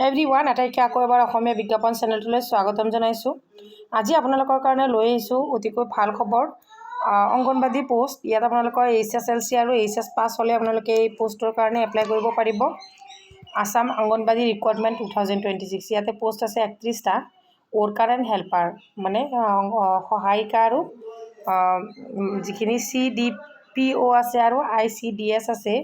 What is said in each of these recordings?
Everyone আটাইকে আকৌ এবাৰ অসমীয়া বিজ্ঞাপন চেনেলটোলৈ স্বাগতম জনাইছোঁ। আজি আপোনালোকৰ কাৰণে লৈ আহিছোঁ অতিকৈ ভাল খবৰ। অংগনবাদী পোষ্ট ইয়াত আপোনালোকৰ HSLC আৰু HS পাছ হ'লে আপোনালোকে এই পোষ্টৰ কাৰণে এপ্লাই কৰিব পাৰিব। আসাম অংগনবাদী ৰিকুৱাৰমেণ্ট 2026 ইয়াতে পোষ্ট আছে 31টা। ৱৰ্কাৰ এণ্ড হেল্পাৰ মানে সহায়িকা আৰু যিখিনি CDPO আছে আৰু ICDS আছে,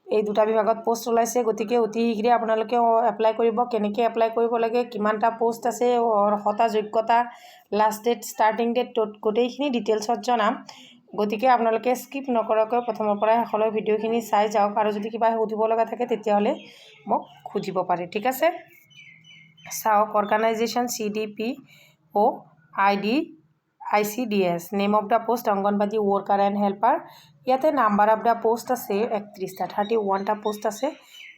এই দুটা বিভাগত পোষ্ট ওলাইছে। গতিকে অতি শীঘ্ৰে আপোনালোকে এপ্লাই কৰিব। কেনেকৈ এপ্লাই কৰিব লাগে, কিমানটা পোষ্ট আছে, অৰ্হতা যোগ্যতা, লাষ্ট ডেট, ষ্টাৰ্টিং ডেট, গোটেইখিনি ডিটেইলছত জনাম। গতিকে আপোনালোকে স্কিপ নকৰাকৈ প্ৰথমৰ পৰা শেষলৈ ভিডিঅ'খিনি চাই যাওক, আৰু যদি কিবা সুধিব লগা থাকে তেতিয়াহ'লে মোক সুধিব পাৰে। ঠিক আছে, চাওক। Organisation CDPO ICDS, name of the post anganwadi worker and helper. ইয়াতে নাম্বাৰ অফ দ্য পোষ্ট আছে 31টা, 31টা পোষ্ট আছে।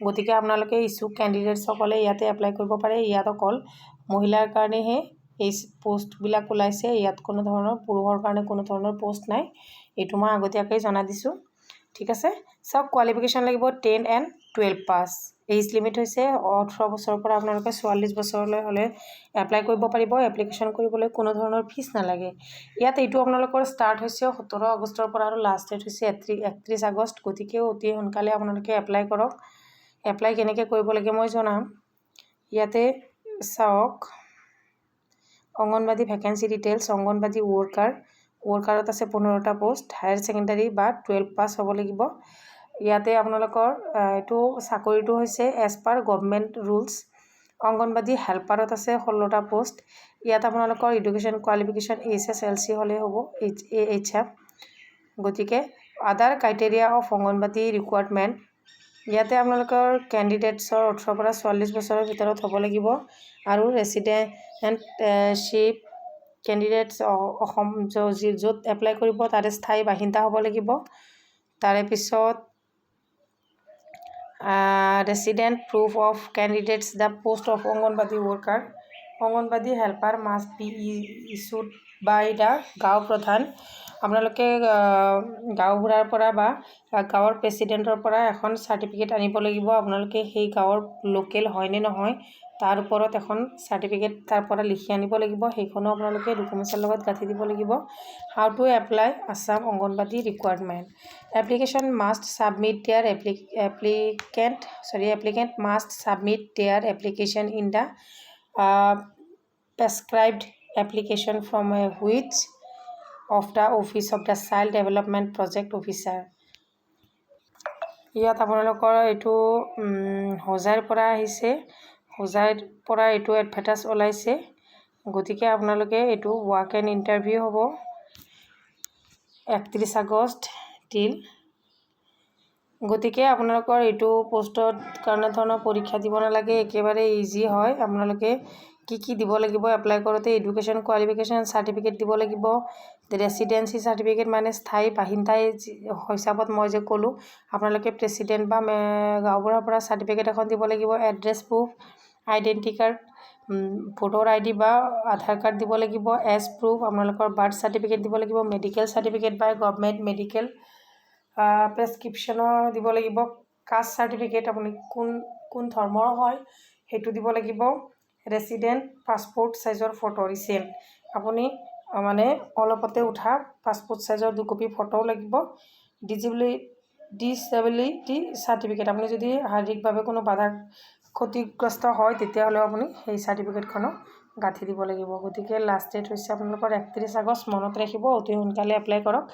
গতিকে আপোনালোকে ইচ্ছুক কেণ্ডিডেটসকলে ইয়াতে এপ্লাই কৰিব পাৰে। ইয়াত অকল মহিলাৰ কাৰণেহে এই পোষ্টবিলাক ওলাইছে। ইয়াত কোনো ধৰণৰ পুৰুষৰ কাৰণে কোনো ধৰণৰ পোষ্ট নাই, এইটো মই আগতীয়াকৈ জনাই দিছোঁ। ঠিক আছে, চাওক। কোৱালিফিকেশ্যন লাগিব 10 and 12 পাছ। এইজ লিমিট হৈছে 18 বছৰৰ পৰা আপোনালোকে 44 বছৰলৈ হ'লে এপ্লাই কৰিব পাৰিব। এপ্লিকেশ্যন কৰিবলৈ কোনো ধৰণৰ ফিজ নালাগে। ইয়াত এইটো আপোনালোকৰ ষ্টাৰ্ট হৈছে 17 আগষ্টৰ পৰা আৰু লাষ্ট ডেট হৈছে 31 আগষ্ট। গতিকে অতি সোনকালে আপোনালোকে এপ্লাই কৰক। এপ্লাই কেনেকৈ কৰিব লাগে মই জনাম। ইয়াতে চাওক, অংগনবাদী ভেকেঞ্চি ডিটেইলছ। অংগনবাদী ৱৰ্কাৰত আছে 15টা পোষ্ট। হায়াৰ ছেকেণ্ডাৰী বা 12 পাছ হ'ব লাগিব। ইয়াতে আপোনালোকৰ এইটো চাকৰিটো হৈছে as per government rules. Anganwadi হেল্পাৰত আছে 16টা পোষ্ট। ইয়াত আপোনালোকৰ এডুকেশ্যন কোৱালিফিকেশ্যন HSLC হ'লেই হ'ব, HM। গতিকে আদাৰ ক্ৰাইটেৰিয়া অফ অংগনবাদী ৰিকুৱাৰমেণ্ট, ইয়াতে আপোনালোকৰ কেণ্ডিডেটছৰ 18 পৰা 44 বছৰৰ ভিতৰত হ'ব লাগিব, আৰু ৰেচিডেণ্টশ্বিপ কেণ্ডিডেটছ অসম য'ত এপ্লাই কৰিব তাৰে স্থায়ী বাসিন্দা হ'ব লাগিব। তাৰে পিছত resident proof of candidates the post of anganwadi worker. Anganwadi helper must be issued by the gaon pradhan. আপোনালোকে গাঁওবুঢ়াৰ পৰা বা গাঁৱৰ প্ৰেচিডেণ্টৰ পৰা এখন চাৰ্টিফিকেট আনিব লাগিব। আপোনালোকে সেই গাঁৱৰ লোকেল হয়নে নহয় তাৰ ওপৰত এখন চাৰ্টিফিকেট তাৰ পৰা লিখি আনিব লাগিব। সেইখনো আপোনালোকে ডকুমেণ্টছৰ লগত গাঁঠি দিব লাগিব। How to apply Assam Anganwadi recruitment. Application must submit their applicant must submit their application in the prescribed application form which of the office of the child development project officer. ইয়াত আপোনালোকৰ এইটো হোজাইৰ পৰা আহিছে, হোজাইৰ পৰা এইটো এডভাৰটাইজ ওলাইছে। গতিকে আপোনালোকে এইটো ৱাক এণ্ড ইণ্টাৰভিউ হ'ব 31 আগষ্ট টিল। গতিকে আপোনালোকৰ এইটো পোষ্টত কাৰণে ধৰণৰ পৰীক্ষা দিব নালাগে, একেবাৰে ইজি হয়। আপোনালোকে কি দিব লাগিব এপ্লাই কৰোঁতে, এডুকেশ্যন কোৱালিফিকেশ্যন চাৰ্টিফিকেট দিব লাগিব, ৰেচিডেঞ্চি চাৰ্টিফিকেট মানে স্থায়ী বাসিন্দাই হিচাপত মই যে ক'লোঁ, আপোনালোকে প্ৰেচিডেণ্ট বা গাঁওবুঢ়াৰ পৰা চাৰ্টিফিকেট এখন দিব লাগিব, address proof, identity card, voter ID বা আধাৰ কাৰ্ড দিব লাগিব, এজ প্ৰুফ আপোনালোকৰ বাৰ্থ চাৰ্টিফিকেট দিব লাগিব, মেডিকেল চাৰ্টিফিকেট বাই গভৰ্ণমেণ্ট মেডিকেল প্ৰেছক্ৰিপশ্যনৰ দিব লাগিব, কাষ্ট চাৰ্টিফিকেট আপুনি কোন ধৰ্মৰ হয় সেইটো দিব লাগিব, ৰেচিডেণ্ট পাছপোৰ্ট চাইজৰ ফটো ৰিচেণ্ট আপুনি মানে অলপতে উঠা পাছপোৰ্ট চাইজৰ 2 কপি ফটোও লাগিব, ডিছেবিলিটি চাৰ্টিফিকেট আপুনি যদি শাৰীৰিকভাৱে কোনো বাধা ক্ষতিগ্ৰস্ত হয় তেতিয়াহ'লেও আপুনি সেই চাৰ্টিফিকেটখনো গাঁঠি দিব লাগিব। গতিকে লাষ্ট ডেট হৈছে আপোনালোকৰ 31 আগষ্ট। মনত ৰাখিব, অতি সোনকালে এপ্লাই কৰক।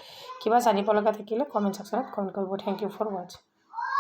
কিবা জানিব লগা থাকিলে কমেণ্ট ছেকশ্যনত কমেণ্ট কৰিব। থেংক ইউ ফৰ ৱাচিং।